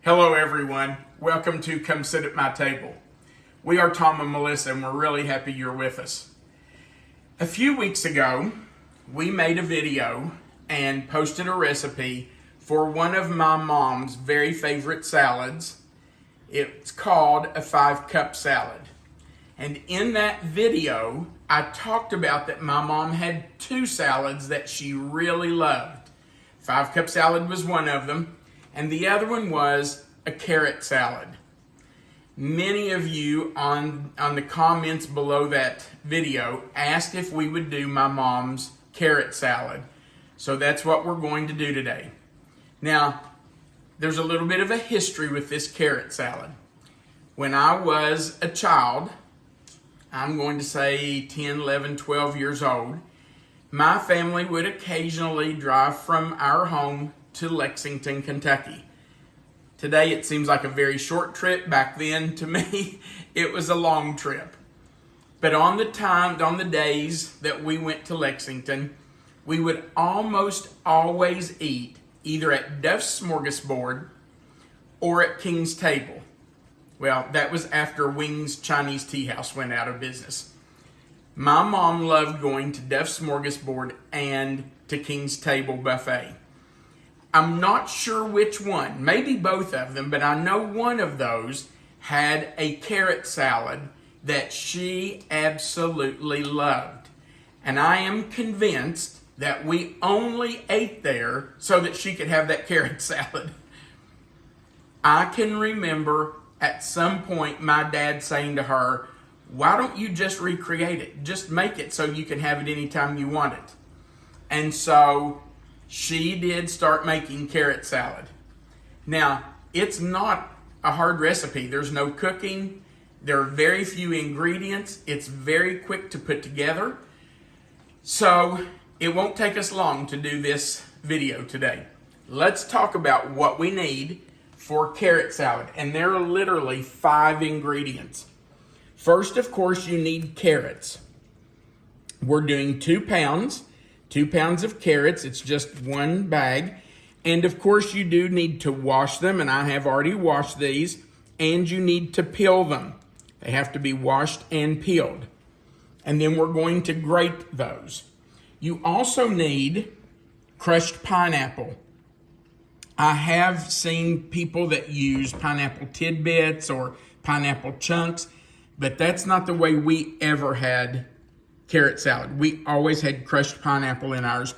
Hello everyone, welcome to Come Sit at My Table. We are Tom and Melissa and we're really happy you're with us. A few weeks ago, we made a video and posted a recipe for one of my mom's very favorite salads. It's called a 5-cup salad. And in that video, I talked about that my mom had 2 salads that she really loved. 5-cup salad was one of them. And the other one was a carrot salad. Many of you on the comments below that video asked if we would do my mom's carrot salad. So that's what we're going to do today. Now, there's a little bit of a history with this carrot salad. When I was a child, I'm going to say 10, 11, 12 years old, my family would occasionally drive from our home to Lexington, Kentucky. Today it seems like a very short trip. Back then, to me, it was a long trip. But on the days that we went to Lexington, we would almost always eat either at Duff's Smorgasbord or at King's Table. Well, that was after Wing's Chinese Tea House went out of business. My mom loved going to Duff's Smorgasbord and to King's Table Buffet. I'm not sure which one, maybe both of them, but I know one of those had a carrot salad that she absolutely loved. And I am convinced that we only ate there so that she could have that carrot salad. I can remember at some point my dad saying to her, "Why don't you just recreate it? Just make it so you can have it anytime you want it." And so she did start making carrot salad. Now, it's not a hard recipe. There's no cooking. There are very few ingredients. It's very quick to put together. So it won't take us long to do this video today. Let's talk about what we need for carrot salad. And there are literally 5 ingredients. First, of course, you need carrots. We're doing 2 pounds. 2 pounds of carrots, it's just 1 bag. And of course you do need to wash them, and I have already washed these, and you need to peel them. They have to be washed and peeled. And then we're going to grate those. You also need crushed pineapple. I have seen people that use pineapple tidbits or pineapple chunks, but that's not the way we ever had carrot salad. We always had crushed pineapple in ours.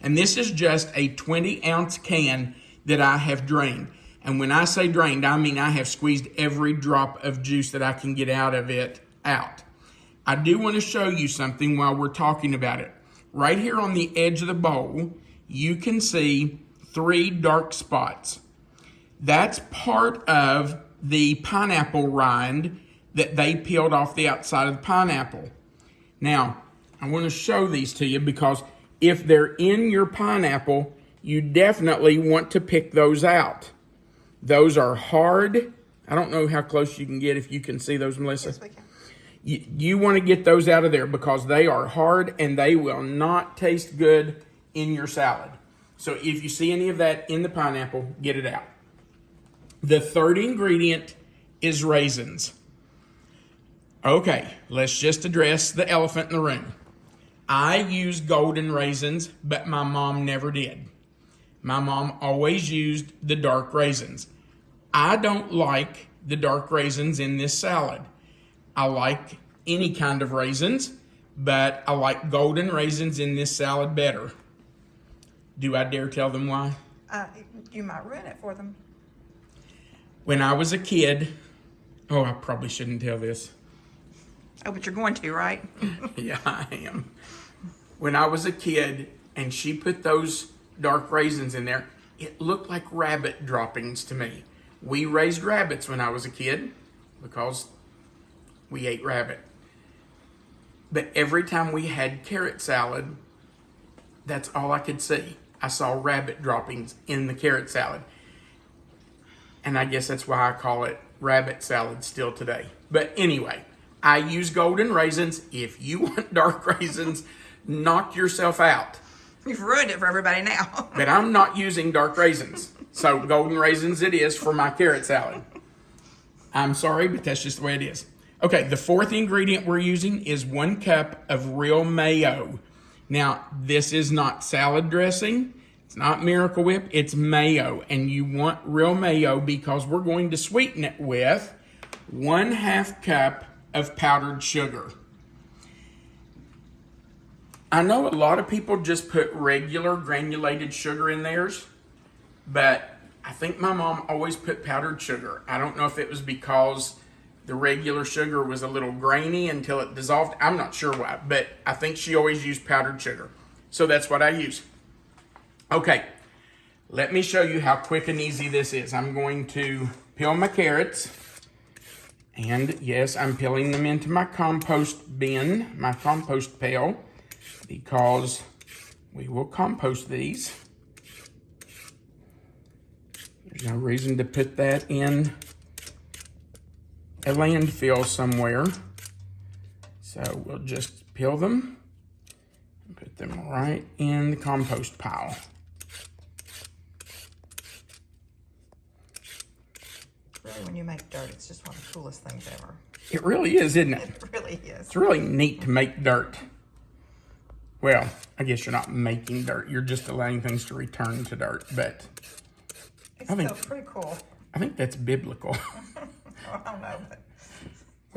And this is just a 20-ounce can that I have drained. And when I say drained, I mean I have squeezed every drop of juice that I can get out of it out. I do want to show you something while we're talking about it. Right here on the edge of the bowl, you can see 3 dark spots. That's part of the pineapple rind that they peeled off the outside of the pineapple. Now, I want to show these to you because if they're in your pineapple, you definitely want to pick those out. Those are hard. I don't know how close you can get, if you can see those, Melissa. Yes, we can. You want to get those out of there because they are hard and they will not taste good in your salad. So if you see any of that in the pineapple, get it out. The third ingredient is raisins. Okay, let's just address the elephant in the room. I use golden raisins, but my mom never did. My mom always used the dark raisins. I don't like the dark raisins in this salad. I like any kind of raisins, but I like golden raisins in this salad better. Do I dare tell them why? You might ruin it for them. When I was a kid, I probably shouldn't tell this. Oh, but you're going to, right? Yeah, I am. When I was a kid and she put those dark raisins in there, it looked like rabbit droppings to me. We raised rabbits when I was a kid because we ate rabbit. But every time we had carrot salad, that's all I could see. I saw rabbit droppings in the carrot salad. And I guess that's why I call it rabbit salad still today. But anyway, I use golden raisins. If you want dark raisins, knock yourself out. You've ruined it for everybody now. But I'm not using dark raisins. So golden raisins it is for my carrot salad. I'm sorry, but that's just the way it is. Okay, the fourth ingredient we're using is 1 cup of real mayo. Now, this is not salad dressing. It's not Miracle Whip. It's mayo. And you want real mayo because we're going to sweeten it with 1/2 cup of powdered sugar. I know a lot of people just put regular granulated sugar in theirs, but I think my mom always put powdered sugar. I don't know if it was because the regular sugar was a little grainy until it dissolved. I'm not sure why, but I think she always used powdered sugar. So that's what I use. Okay, let me show you how quick and easy this is. I'm going to peel my carrots. And yes, I'm peeling them into my compost bin, my compost pail, because we will compost these. There's no reason to put that in a landfill somewhere. So we'll just peel them and put them right in the compost pile. Really, when you make dirt, it's just one of the coolest things ever. It really is, isn't it? It really is. It's really neat to make dirt. Well, I guess you're not making dirt. You're just allowing things to return to dirt, but It's still pretty cool. I think that's biblical. I don't know, but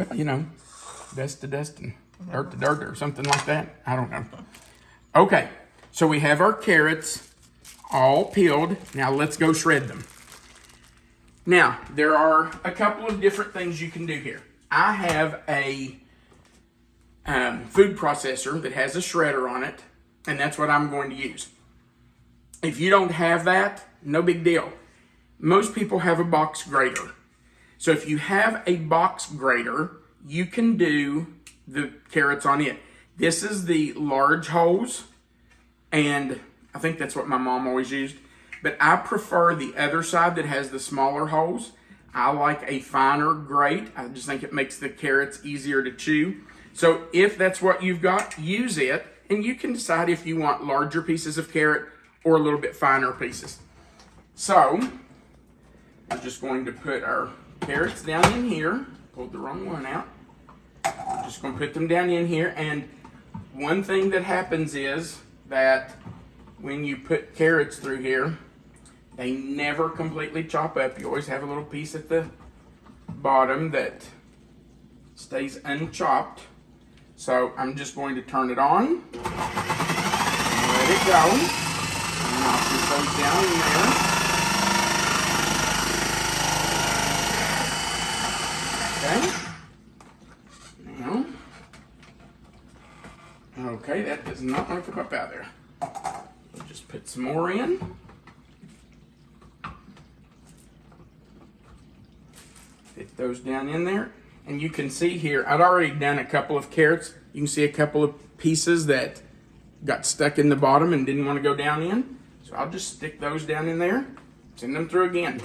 Well, you know, dust to dust and dirt to dirt or something like that. I don't know. Okay, so we have our carrots all peeled. Now let's go shred them. Now, there are a couple of different things you can do here. I have a food processor that has a shredder on it, and that's what I'm going to use. If you don't have that, no big deal. Most people have a box grater. So if you have a box grater, you can do the carrots on it. This is the large holes, and I think that's what my mom always used. But I prefer the other side that has the smaller holes. I like a finer grate. I just think it makes the carrots easier to chew. So if that's what you've got, use it, and you can decide if you want larger pieces of carrot or a little bit finer pieces. So we're just going to put our carrots down in here. Pulled the wrong one out. I'm just going to put them down in here. And one thing that happens is that when you put carrots through here, they never completely chop up. You always have a little piece at the bottom that stays unchopped. So I'm just going to turn it on and let it go. And I'll put those down in there. Okay. Now, okay, that does not want to come up out of there. We'll just put some more in. Fit those down in there. And you can see here, I'd already done a couple of carrots. You can see a couple of pieces that got stuck in the bottom and didn't want to go down in. So I'll just stick those down in there, send them through again.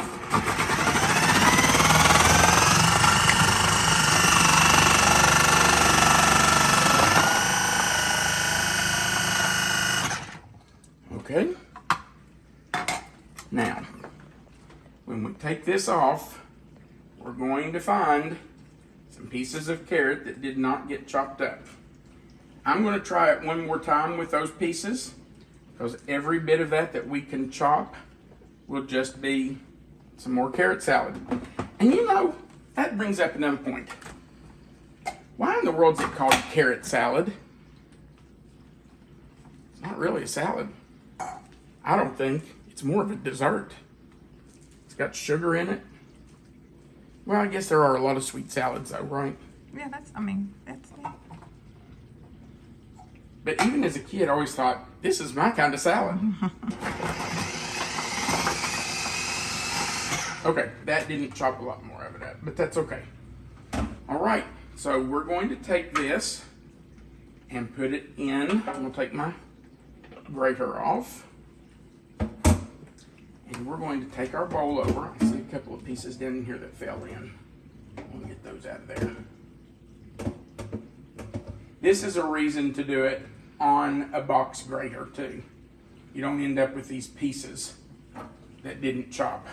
Okay. Now, when we take this off, we're going to find some pieces of carrot that did not get chopped up. I'm going to try it one more time with those pieces, because every bit of that we can chop will just be some more carrot salad. And you know, that brings up another point. Why in the world is it called carrot salad? It's not really a salad. I don't think. It's more of a dessert. It's got sugar in it. Well, I guess there are a lot of sweet salads though, right? yeah, that's yeah. But even as a kid, I always thought, this is my kind of salad. Okay, that didn't chop a lot more of it up, but that's okay. All right, so we're going to take this and put it in. I'm going to take my grater off. And we're going to take our bowl over. I see a couple of pieces down in here that fell in. We'll get those out of there. This is a reason to do it on a box grater too. You don't end up with these pieces that didn't chop.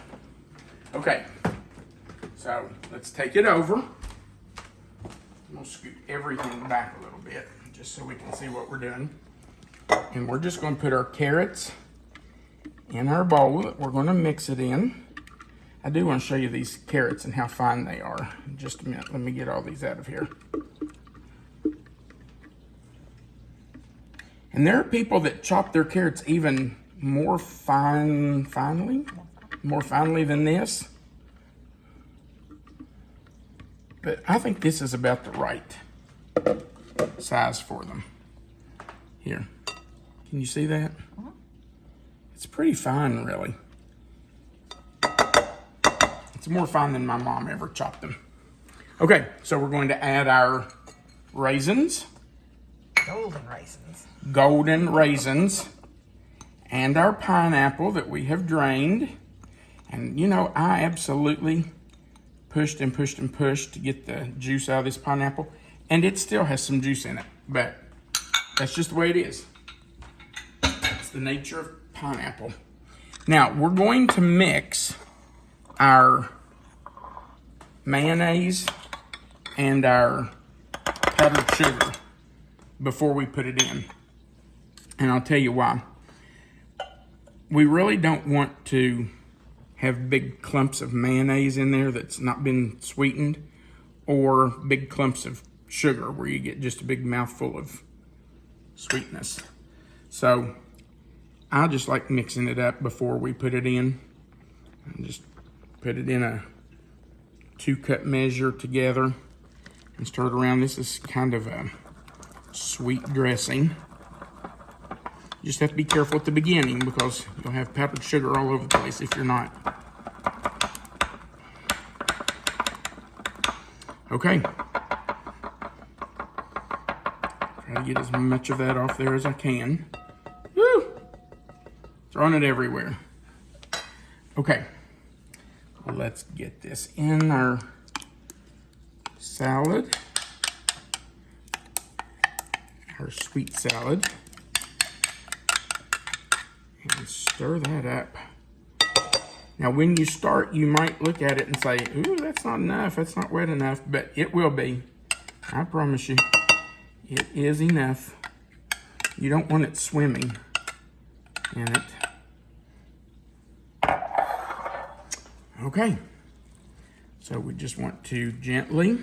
Okay, so let's take it over. I'm gonna scoot everything back a little bit just so we can see what we're doing. And we're just gonna put our carrots in our bowl that we're gonna mix it in. I do want to show you these carrots and how fine they are. In just a minute, let me get all these out of here. And there are people that chop their carrots even more finely than this. But I think this is about the right size for them. Here, can you see that? It's pretty fine, really. It's more fine than my mom ever chopped them. Okay, so we're going to add our raisins. Golden raisins. And our pineapple that we have drained. And you know, I absolutely pushed and pushed and pushed to get the juice out of this pineapple. And it still has some juice in it, but that's just the way it is. It's the nature of pineapple. Now, we're going to mix our mayonnaise and our powdered sugar before we put it in. And I'll tell you why. We really don't want to have big clumps of mayonnaise in there that's not been sweetened, or big clumps of sugar where you get just a big mouthful of sweetness. So I just like mixing it up before we put it in. And just put it in a 2-cup measure together and stir it around. This is kind of a sweet dressing. You just have to be careful at the beginning because you'll have powdered sugar all over the place if you're not. Okay. Try to get as much of that off there as I can. Woo! Throwing it everywhere. Okay. Let's get this in our salad. Our sweet salad. And stir that up. Now, when you start, you might look at it and say, ooh, that's not enough. That's not wet enough. But it will be. I promise you. It is enough. You don't want it swimming in it. Okay. So we just want to gently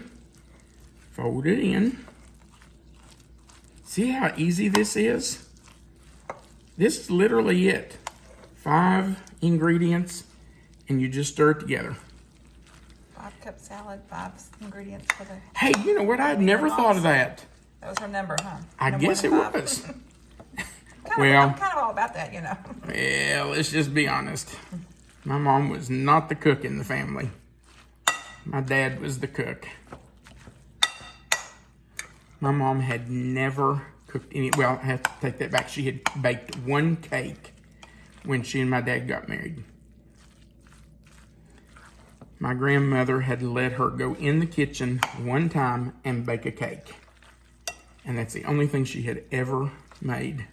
fold it in. See how easy this is? This is literally it. 5 ingredients, and you just stir it together. 5-cup salad, 5 ingredients for the... Hey, you know what? I'd never thought of that. That was her number, huh? I guess it was. I'm kind of all about that, you know. Well, let's just be honest. My mom was not the cook in the family. My dad was the cook. My mom had never cooked any, well, I have to take that back. She had baked 1 cake when she and my dad got married. My grandmother had let her go in the kitchen 1 time and bake a cake. And that's the only thing she had ever made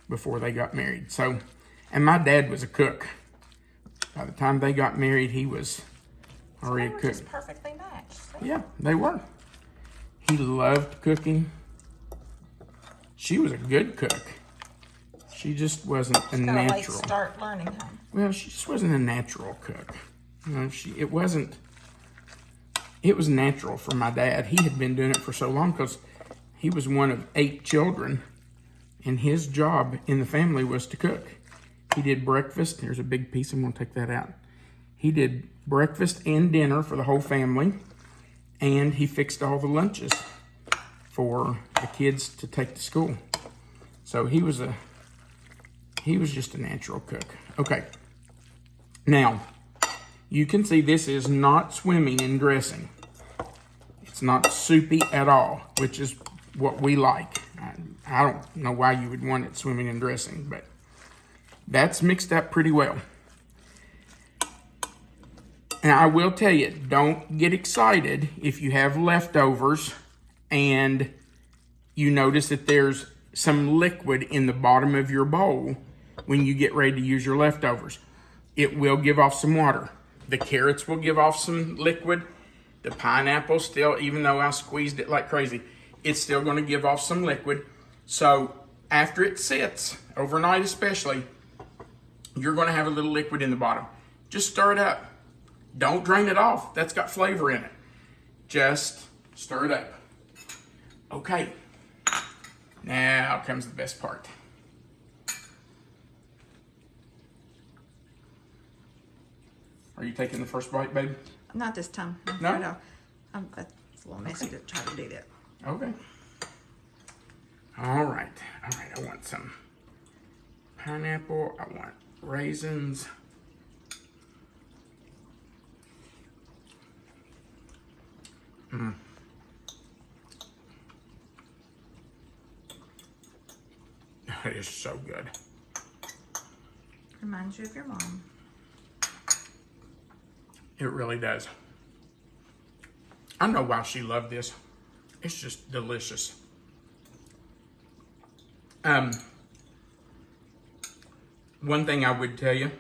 before they got married. So, and my dad was a cook. By the time they got married, he was already cooked. Just perfectly matched. See? Yeah, they were. He loved cooking. She was a good cook. She just wasn't a natural. Late start learning, huh? Well, she just wasn't a natural cook. You know, it wasn't. It was natural for my dad. He had been doing it for so long because he was one of 8 children, and his job in the family was to cook. He did breakfast. Here's a big piece. I'm going to take that out. He did breakfast and dinner for the whole family, and he fixed all the lunches for the kids to take to school. So he was just a natural cook. Okay. Now, you can see this is not swimming in dressing. It's not soupy at all, which is what we like. I don't know why you would want it swimming in dressing, but that's mixed up pretty well. Now, I will tell you, don't get excited if you have leftovers and you notice that there's some liquid in the bottom of your bowl. when you get ready to use your leftovers. It will give off some water. The carrots will give off some liquid. The pineapple still, even though I squeezed it like crazy, it's still going to give off some liquid. So after it sits, overnight especially, you're going to have a little liquid in the bottom. Just stir it up. Don't drain it off. That's got flavor in it. Just stir it up. Okay. Now comes the best part. Are you taking the first bite, babe? Not this time. No? It's a little messy to try to do that. Okay. All right. I want some pineapple. I want raisins. That is so good. Reminds you of your mom. It really does. I know why she loved this. It's just delicious. One thing I would tell you,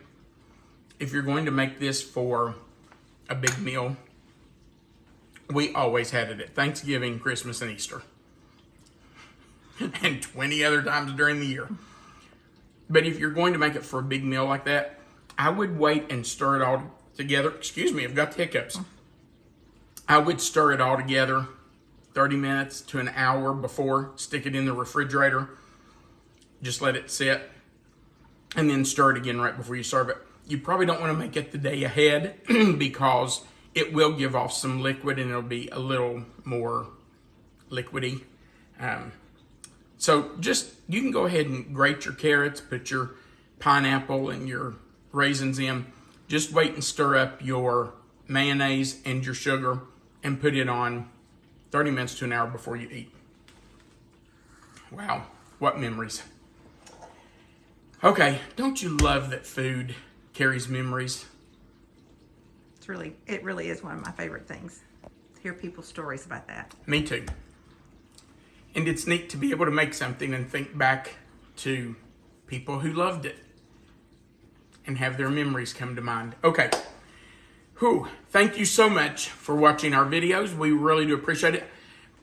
if you're going to make this for a big meal, we always had it at Thanksgiving, Christmas, and Easter. And 20 other times during the year. But if you're going to make it for a big meal like that, I would wait and stir it all together. Excuse me, I've got the hiccups. I would stir it all together 30 minutes to an hour before. Stick it in the refrigerator. Just let it sit. And then stir it again right before you serve it. You probably don't want to make it the day ahead because it will give off some liquid and it'll be a little more liquidy. So just, you can go ahead and grate your carrots, put your pineapple and your raisins in. Just wait and stir up your mayonnaise and your sugar and put it on 30 minutes to an hour before you eat. Wow, what memories. Okay, don't you love that food carries memories? It really is one of my favorite things. To hear people's stories about that. Me too. And it's neat to be able to make something and think back to people who loved it and have their memories come to mind. Okay. Thank you so much for watching our videos. We really do appreciate it.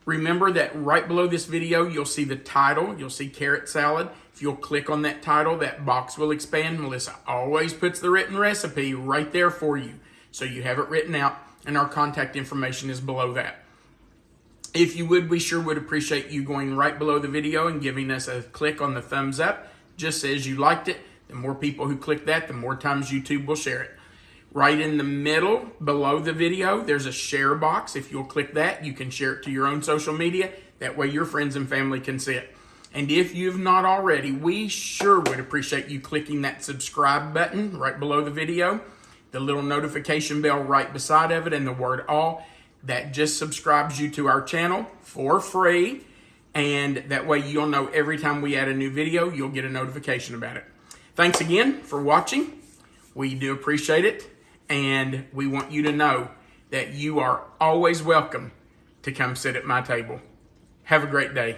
Remember that right below this video, you'll see the title. You'll see carrot salad. If you'll click on that title, that box will expand. Melissa always puts the written recipe right there for you. So you have it written out, and our contact information is below that. If you would, we sure would appreciate you going right below the video and giving us a click on the thumbs up. Just says you liked it. The more people who click that, the more times YouTube will share it. Right in the middle, below the video, there's a share box. If you'll click that, you can share it to your own social media. That way your friends and family can see it. And if you've not already, we sure would appreciate you clicking that subscribe button right below the video, the little notification bell right beside of it, and the word all. That just subscribes you to our channel for free. And that way you'll know every time we add a new video, you'll get a notification about it. Thanks again for watching. We do appreciate it. And we want you to know that you are always welcome to come sit at my table. Have a great day.